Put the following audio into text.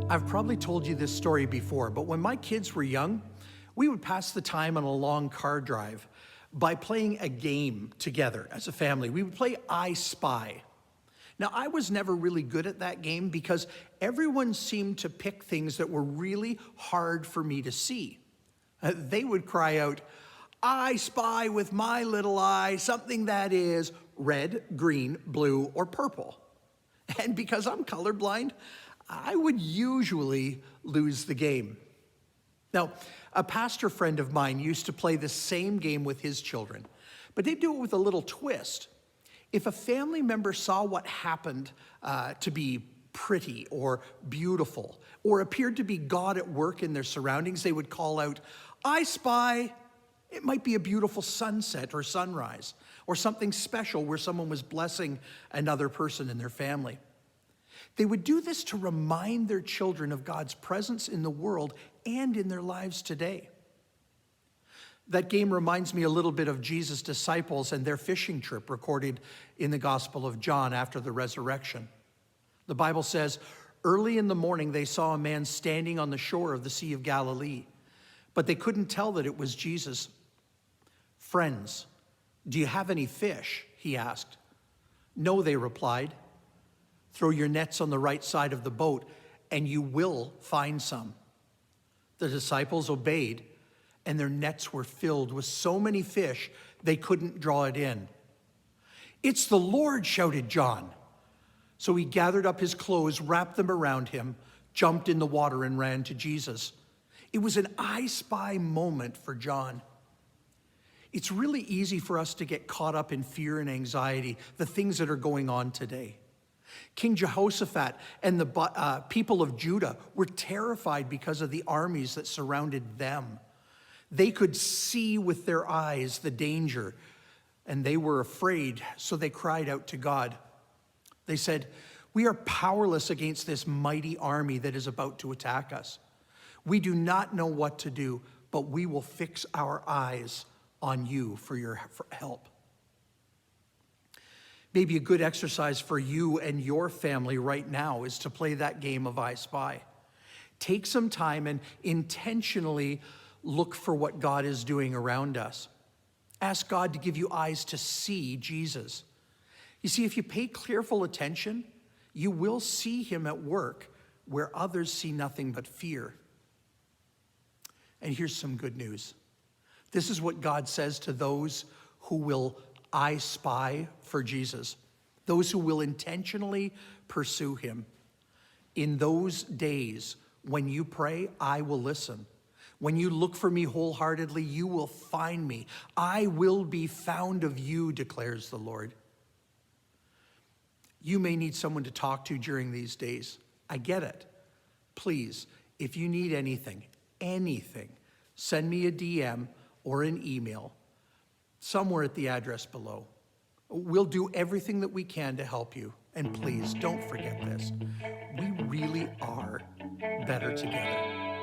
I've probably told you this story before, but when my kids were young, we would pass the time on a long car drive by playing a game together as a family. We would play I Spy. Now, I was never really good at that game because everyone seemed to pick things that were really hard for me to see. They would cry out, "I spy with my little eye something that is red, green, blue, or purple." And because I'm colorblind, I would usually lose the game. Now, a pastor friend of mine used to play the same game with his children, but they'd do it with a little twist. If a family member saw what happened to be pretty or beautiful or appeared to be God at work in their surroundings, they would call out, "I spy." It might be a beautiful sunset or sunrise or something special where someone was blessing another person in their family. They would do this to remind their children of God's presence in the world and in their lives today. That game reminds me a little bit of Jesus' disciples and their fishing trip recorded in the Gospel of John after the resurrection. The Bible says, early in the morning they saw a man standing on the shore of the Sea of Galilee, but they couldn't tell that it was Jesus. "Friends, do you have any fish?" he asked. "No," they replied. "Throw your nets on the right side of the boat and you will find some." The disciples obeyed, and their nets were filled with so many fish they couldn't draw it in. "It's the Lord," shouted John. So he gathered up his clothes, wrapped them around him, jumped in the water, and ran to Jesus. It was an I Spy moment for John. It's really easy for us to get caught up in fear and anxiety, the things that are going on today. King Jehoshaphat and the people of Judah were terrified because of the armies that surrounded them. They could see with their eyes the danger, and they were afraid, so they cried out to God. They said, "We are powerless against this mighty army that is about to attack us. We do not know what to do, but we will fix our eyes on you for help." Maybe a good exercise for you and your family right now is to play that game of I Spy. Take some time and intentionally look for what God is doing around us. Ask God to give you eyes to see Jesus. You see, if you pay careful attention, you will see him at work where others see nothing but fear. And here's some good news. This is what God says to those who will I spy for Jesus, those who will intentionally pursue him. "In those days, when you pray, I will listen. When you look for me wholeheartedly, you will find me. I will be found of you," declares the Lord. You may need someone to talk to during these days. I get it. Please, if you need anything, send me a DM or an email somewhere at the address below. We'll do everything that we can to help you. And please, don't forget this. We really are better together.